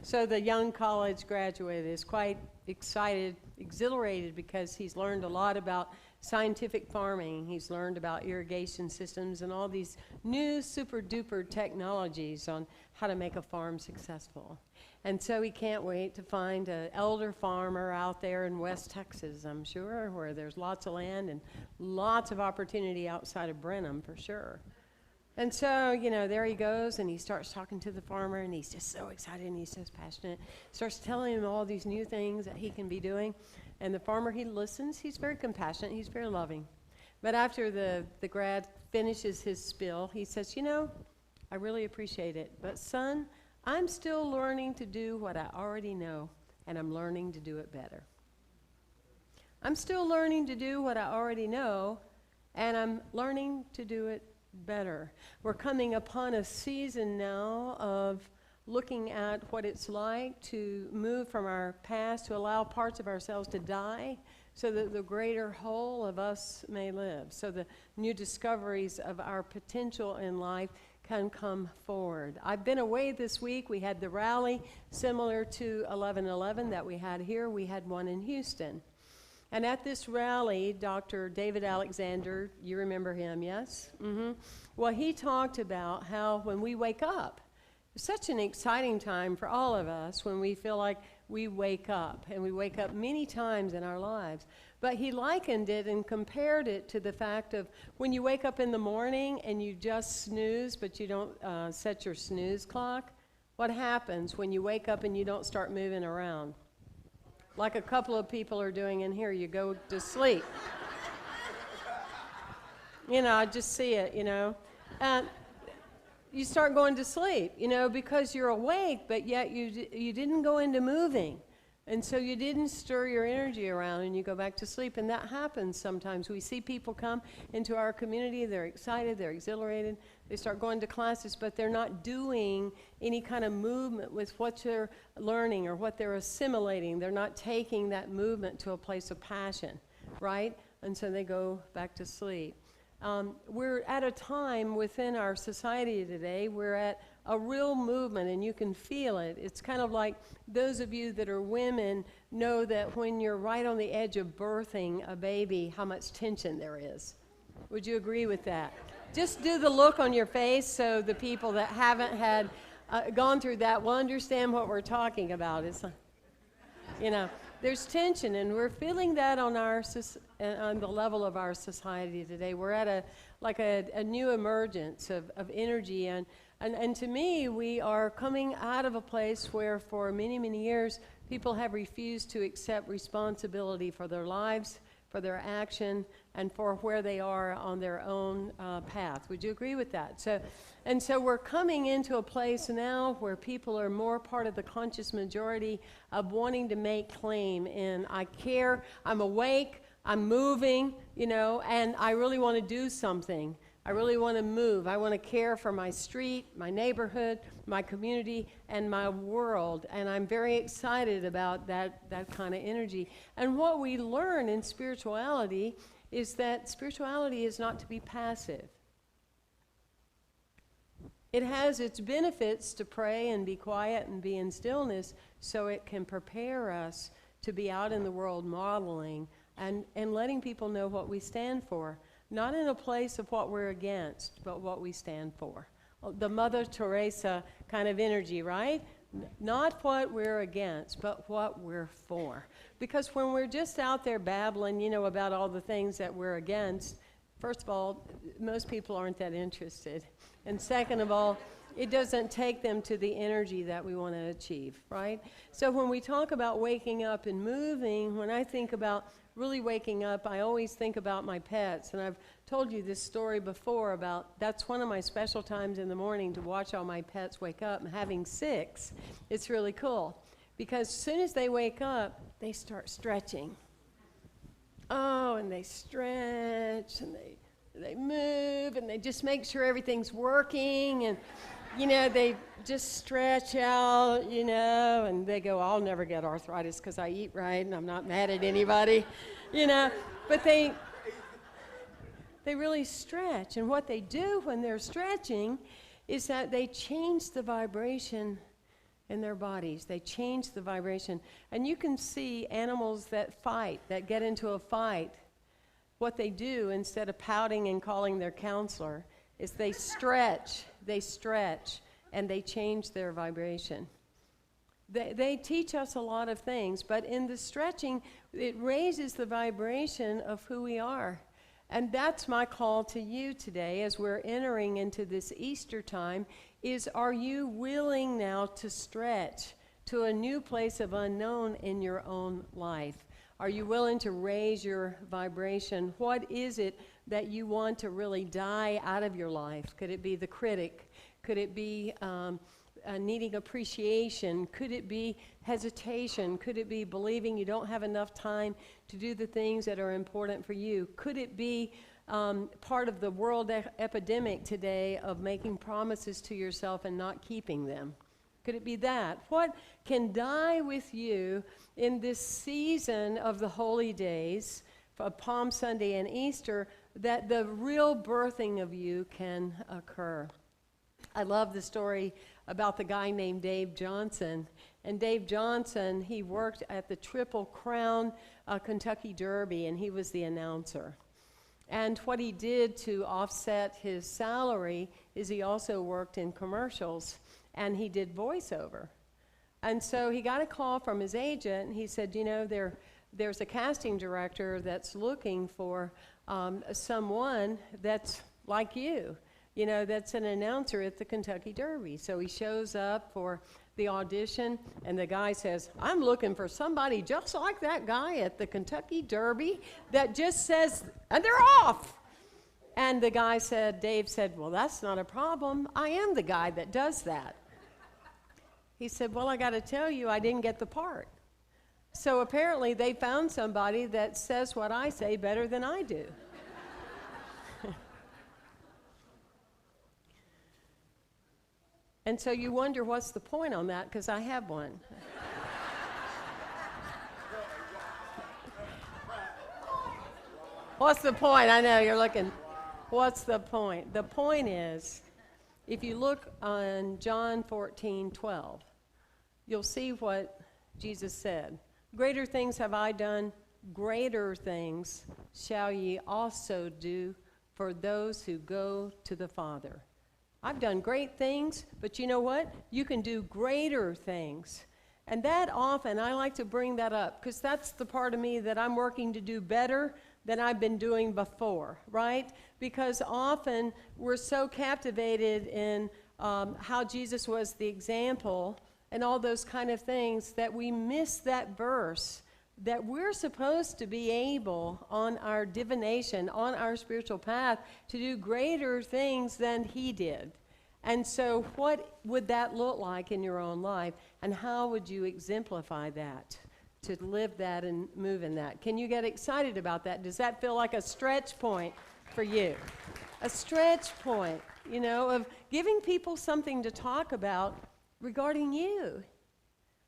So the young college graduate is quite excited, exhilarated, because he's learned a lot about scientific farming. He's learned about irrigation systems and all these new super duper technologies on how to make a farm successful. And so he can't wait to find an elder farmer out there in West Texas, I'm sure, where there's lots of land and lots of opportunity outside of Brenham for sure. And so, you know, there he goes, and he starts talking to the farmer, and he's just so excited, and he's so passionate. Starts telling him all these new things that he can be doing. And the farmer, he listens. He's very compassionate. He's very loving. But after the grad finishes his spiel, he says, you know, I really appreciate it. But son, I'm still learning to do what I already know, and I'm learning to do it better. I'm still learning to do what I already know, and I'm learning to do it better. We're coming upon a season now of looking at what it's like to move from our past, to allow parts of ourselves to die so that the greater whole of us may live, so the new discoveries of our potential in life can come forward. I've been away this week. We had the rally similar to 11/11 that we had here. We had one in Houston. And at this rally, Dr. David Alexander, you remember him, yes? Well, he talked about how when we wake up, it's such an exciting time for all of us when we feel like we wake up, and we wake up many times in our lives. But he likened it and compared it to the fact of when you wake up in the morning and you just snooze, but you don't set your snooze clock. What happens when you wake up and you don't start moving around? Like a couple of people are doing in here, you go to sleep. You know, I just see it, you know. And you start going to sleep, you know, because you're awake, but yet you didn't go into moving. And so you didn't stir your energy around, and you go back to sleep. And that happens sometimes. We see people come into our community, they're excited, they're exhilarated, they start going to classes, but they're not doing any kind of movement with what they're learning or what they're assimilating. They're not taking that movement to a place of passion, right? And so they go back to sleep. We're at a time within our society today, we're at a real movement, and you can feel it. It's kind of like those of you that are women know that when you're right on the edge of birthing a baby, how much tension there is. Would you agree with that? Just do the look on your face so the people that haven't had gone through that will understand what we're talking about. It's, you know, there's tension, and we're feeling that on on the level of our society today. We're at a new emergence of energy, and to me, we are coming out of a place where for many, many years, people have refused to accept responsibility for their lives, for their action, and for where they are on their own path. Would you agree with that? So we're coming into a place now where people are more part of the conscious majority of wanting to make claim in, I care, I'm awake, I'm moving, you know, and I really want to do something. I really want to move. I want to care for my street, my neighborhood, my community, and my world. And I'm very excited about that kind of energy. And what we learn in spirituality is that spirituality is not to be passive. It has its benefits to pray and be quiet and be in stillness so it can prepare us to be out in the world modeling and letting people know what we stand for. Not in a place of what we're against, but what we stand for. The Mother Teresa kind of energy, right? Not what we're against, but what we're for. Because when we're just out there babbling, you know, about all the things that we're against, first of all, most people aren't that interested. And second of all, it doesn't take them to the energy that we want to achieve, right? So when we talk about waking up and moving, when I think about really waking up, I always think about my pets. And I've told you this story before about that's one of my special times in the morning to watch all my pets wake up. And having 6, it's really cool. Because as soon as they wake up, they start stretching. Oh, and they stretch, and they move, and they just make sure everything's working. And, you know, they just stretch out, you know, and they go, I'll never get arthritis because I eat right and I'm not mad at anybody, you know. But they really stretch. And what they do when they're stretching is that they change the vibration in their bodies. They change the vibration. And you can see animals that fight, that get into a fight, what they do instead of pouting and calling their counselor is they stretch, and they change their vibration. They teach us a lot of things, but in the stretching, it raises the vibration of who we are. And that's my call to you today as we're entering into this Easter time, is are you willing now to stretch to a new place of unknown in your own life? Are you willing to raise your vibration? What is it that you want to really die out of your life? Could it be the critic? Could it be needing appreciation? Could it be hesitation? Could it be believing you don't have enough time to do the things that are important for you? Could it be part of the world epidemic today of making promises to yourself and not keeping them? Could it be that? What can die with you in this season of the holy days, of Palm Sunday and Easter, that the real birthing of you can occur? I love the story about the guy named Dave Johnson. And Dave Johnson, he worked at the Triple Crown Kentucky Derby, and he was the announcer. And what he did to offset his salary is he also worked in commercials, and he did voiceover. And so he got a call from his agent, and he said, you know, there's a casting director that's looking for someone that's like you, you know, that's an announcer at the Kentucky Derby. So he shows up for the audition, and the guy says, I'm looking for somebody just like that guy at the Kentucky Derby that just says, and they're off. And the guy said, Dave said, well, that's not a problem. I am the guy that does that. He said, well, I got to tell you, I didn't get the part. So apparently they found somebody that says what I say better than I do. And so you wonder what's the point on that, because I have one. What's the point? I know you're looking. What's the point? The point is, if you look on John 14:12, you'll see what Jesus said. Greater things have I done, greater things shall ye also do for those who go to the Father. I've done great things, but you know what? You can do greater things. And that often, I like to bring that up, because that's the part of me that I'm working to do better than I've been doing before, right? Because often we're so captivated in how Jesus was the example and all those kind of things that we miss that verse that we're supposed to be able on our divination, on our spiritual path, to do greater things than he did. And so what would that look like in your own life, and how would you exemplify that, to live that and move in that? Can you get excited about that? Does that feel like a stretch point for you? A stretch point, you know, of giving people something to talk about regarding you,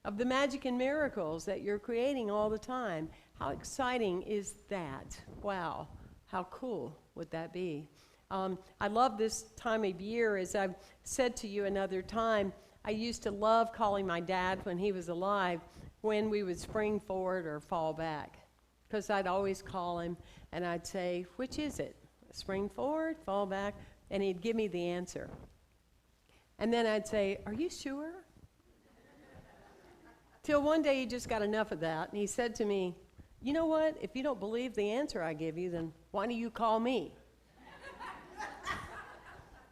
of the magic and miracles that you're creating all the time. How exciting is that? Wow, how cool would that be? I love this time of year. As I've said to you another time, I used to love calling my dad when he was alive when we would spring forward or fall back, because I'd always call him and I'd say, which is it? Spring forward, fall back? And he'd give me the answer. And then I'd say, are you sure? Till one day he just got enough of that, and he said to me, you know what? If you don't believe the answer I give you, then why do you call me?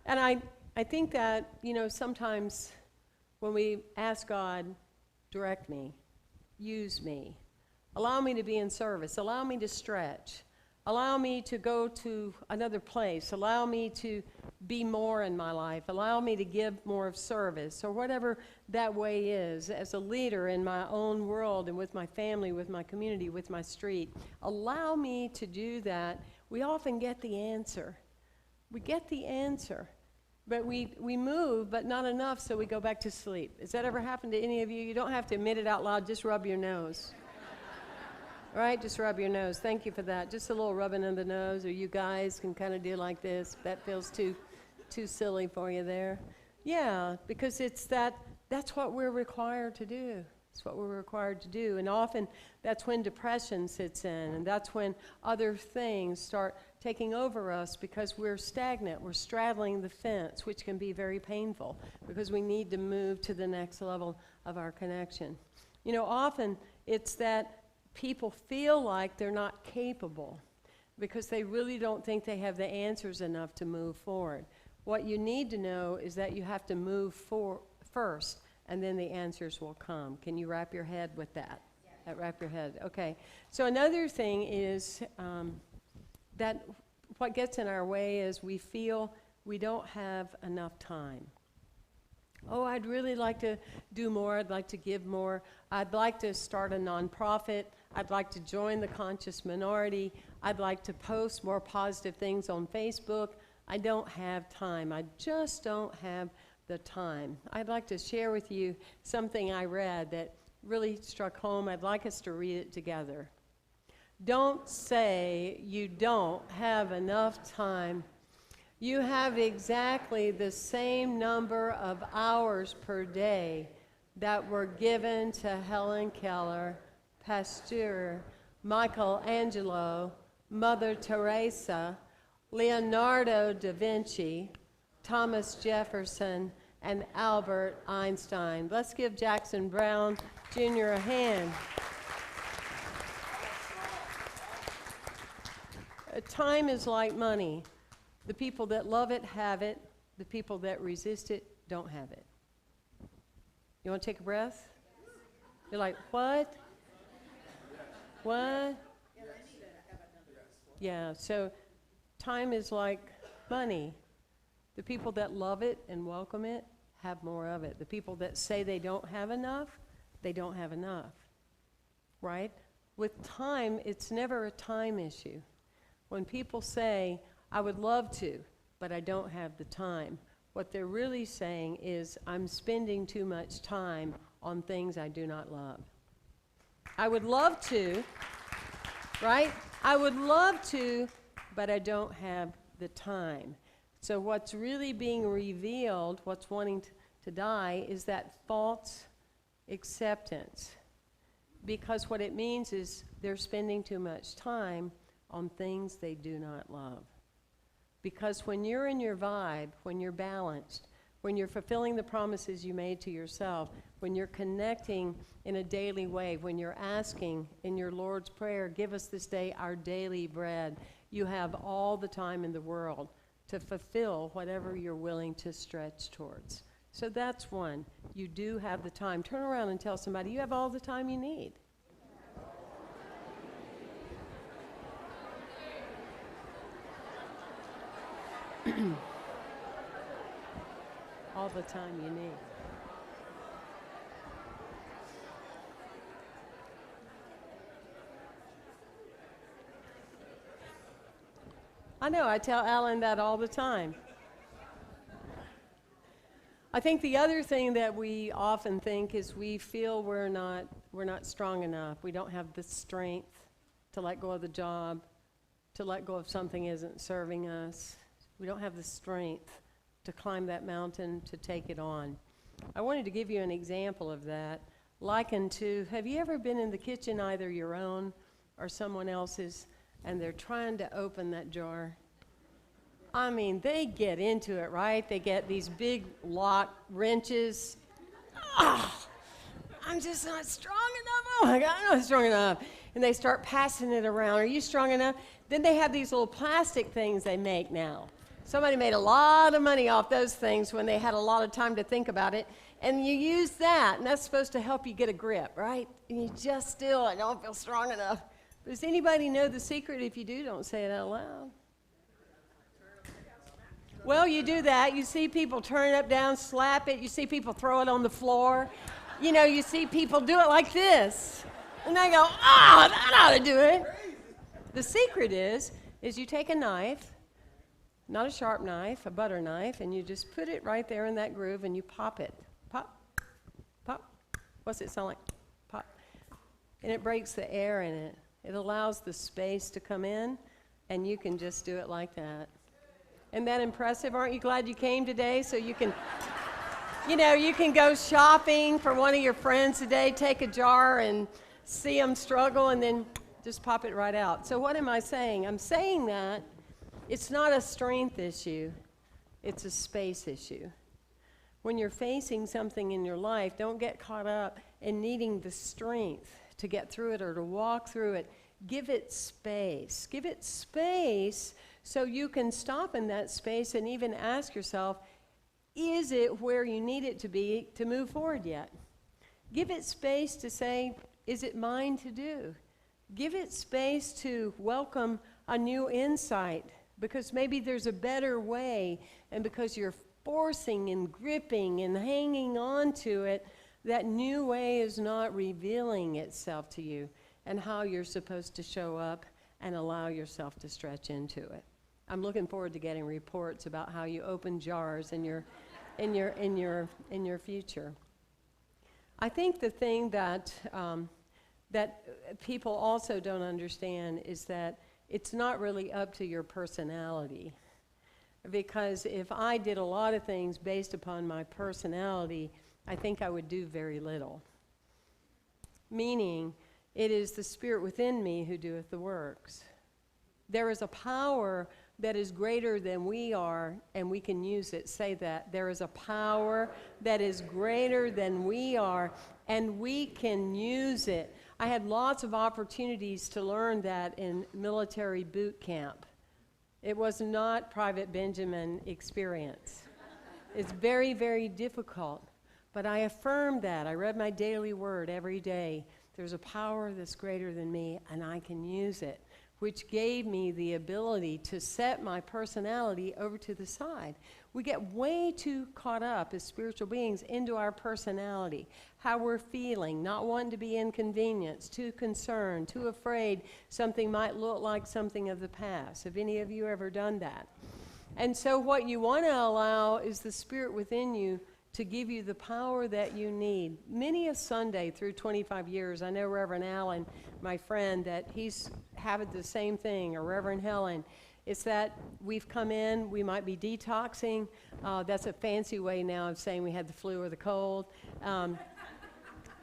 And I think that, you know, sometimes when we ask God, direct me, use me, allow me to be in service, allow me to stretch, allow me to go to another place, allow me to be more in my life, allow me to give more of service, or whatever that way is, as a leader in my own world and with my family, with my community, with my street. Allow me to do that. We often get the answer. We get the answer, but we move, but not enough, so we go back to sleep. Has that ever happened to any of you? You don't have to admit it out loud, just rub your nose. All right, just rub your nose. Thank you for that. Just a little rubbing of the nose, or you guys can kind of do like this. That feels too silly for you there. Yeah, because it's that that's what we're required to do. It's what we're required to do. And often that's when depression sits in, and that's when other things start taking over us because we're stagnant. We're straddling the fence, which can be very painful because we need to move to the next level of our connection. You know, often it's that people feel like they're not capable because they really don't think they have the answers enough to move forward. What you need to know is that you have to move first, and then the answers will come. Can you wrap your head with that? Yeah. Wrap your head. Okay. So another thing is that what gets in our way is we feel we don't have enough time. Oh, I'd really like to do more. I'd like to give more. I'd like to start a nonprofit. I'd like to join the conscious minority. I'd like to post more positive things on Facebook. I don't have time. I just don't have the time. I'd like to share with you something I read that really struck home. I'd like us to read it together. Don't say you don't have enough time. You have exactly the same number of hours per day that were given to Helen Keller, Pasteur, Michelangelo, Mother Teresa, Leonardo da Vinci, Thomas Jefferson, and Albert Einstein. Let's give Jackson Brown Jr. a hand. Time is like money. The people that love it have it. The people that resist it don't have it. You want to take a breath? You're like, what? What? Yeah, so time is like money. The people that love it and welcome it have more of it. The people that say they don't have enough, they don't have enough, right? With time, it's never a time issue. When people say, I would love to, but I don't have the time, what they're really saying is, I'm spending too much time on things I do not love. I would love to, right? I would love to, but I don't have the time. So what's really being revealed, what's wanting to die, is that false acceptance. Because what it means is they're spending too much time on things they do not love. Because when you're in your vibe, when you're balanced, when you're fulfilling the promises you made to yourself, when you're connecting in a daily way, when you're asking in your Lord's Prayer, give us this day our daily bread, you have all the time in the world to fulfill whatever you're willing to stretch towards. So that's one. You do have the time. Turn around and tell somebody, you have all the time you need. All the time you need. I know, I tell Alan that all the time. I think the other thing that we often think is we feel we're not strong enough. We don't have the strength to let go of the job, to let go of something isn't serving us. We don't have the strength to climb that mountain, to take it on. I wanted to give you an example of that, likened to, have you ever been in the kitchen, either your own or someone else's, and they're trying to open that jar? I mean, they get into it, right? They get these big lock wrenches. Oh, I'm just not strong enough. Oh my God, I'm not strong enough. And they start passing it around. Are you strong enough? Then they have these little plastic things they make now. Somebody made a lot of money off those things when they had a lot of time to think about it. And you use that, and that's supposed to help you get a grip, right? And you just still, I don't feel strong enough. But does anybody know the secret? If you do, don't say it out loud. Well, you do that. You see people turn it up, down, slap it. You see people throw it on the floor. You know, you see people do it like this. And they go, that ought to do it. The secret is you take a knife, not a sharp knife, a butter knife, and you just put it right there in that groove and you pop it. Pop, pop. What's it sound like? Pop. And it breaks the air in it. It allows the space to come in, and you can just do it like that. Isn't that impressive? Aren't you glad you came today so you can You know, you can go shopping for one of your friends today, take a jar and see them struggle, and then just pop it right out. So what am I saying? I'm saying that it's not a strength issue, it's a space issue. When you're facing something in your life, don't get caught up in needing the strength to get through it or to walk through it. Give it space. Give it space so you can stop in that space and even ask yourself, is it where you need it to be to move forward yet? Give it space to say, is it mine to do? Give it space to welcome a new insight, because maybe there's a better way, and because you're forcing and gripping and hanging on to it, that new way is not revealing itself to you and how you're supposed to show up and allow yourself to stretch into it. I'm looking forward to getting reports about how you open jars in your future. I think the thing that that people also don't understand is that it's not really up to your personality. Because if I did a lot of things based upon my personality, I think I would do very little. Meaning, it is the Spirit within me who doeth the works. There is a power that is greater than we are, and we can use it. Say that. There is a power that is greater than we are, and we can use it. I had lots of opportunities to learn that in military boot camp. It was not Private Benjamin experience. It's very, very difficult. But I affirmed that. I read my daily word every day. There's a power that's greater than me, and I can use it, which gave me the ability to set my personality over to the side. We get way too caught up as spiritual beings into our personality, how we're feeling, not wanting to be inconvenienced, too concerned, too afraid something might look like something of the past. Have any of you ever done that? And so what you want to allow is the Spirit within you to give you the power that you need. Many a Sunday through 25 years, I know Reverend Allen, my friend, that he's having the same thing, or Reverend Helen. It's that we've come in, we might be detoxing. That's a fancy way now of saying we had the flu or the cold.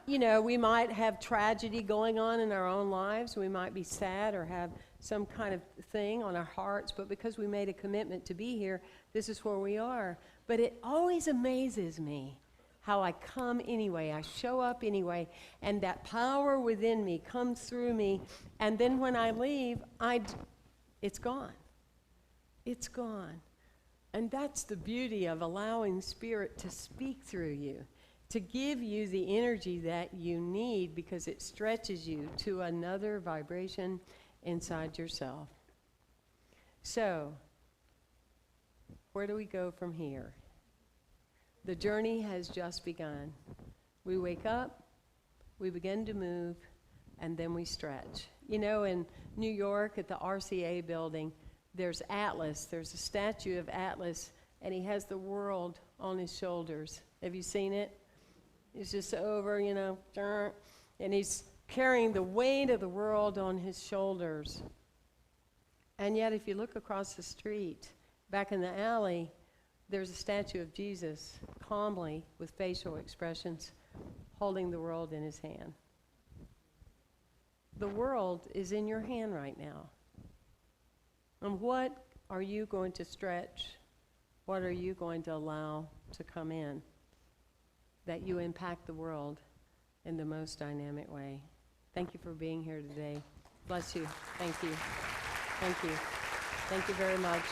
You know, we might have tragedy going on in our own lives. We might be sad or have some kind of thing on our hearts, but because we made a commitment to be here, this is where we are. But it always amazes me how I come anyway. I show up anyway, and that power within me comes through me, and then when I leave, it's gone. It's gone. And that's the beauty of allowing Spirit to speak through you, to give you the energy that you need, because it stretches you to another vibration inside yourself. So, where do we go from here? The journey has just begun. We wake up, we begin to move, and then we stretch. You know, in New York at the RCA building, there's Atlas. There's a statue of Atlas, and he has the world on his shoulders. Have you seen it? He's just over, you know, and he's carrying the weight of the world on his shoulders. And yet, if you look across the street, back in the alley, there's a statue of Jesus, calmly, with facial expressions, holding the world in his hand. The world is in your hand right now. And what are you going to stretch? What are you going to allow to come in, that you impact the world in the most dynamic way? Thank you for being here today. Bless you. Thank you. Thank you. Thank you very much.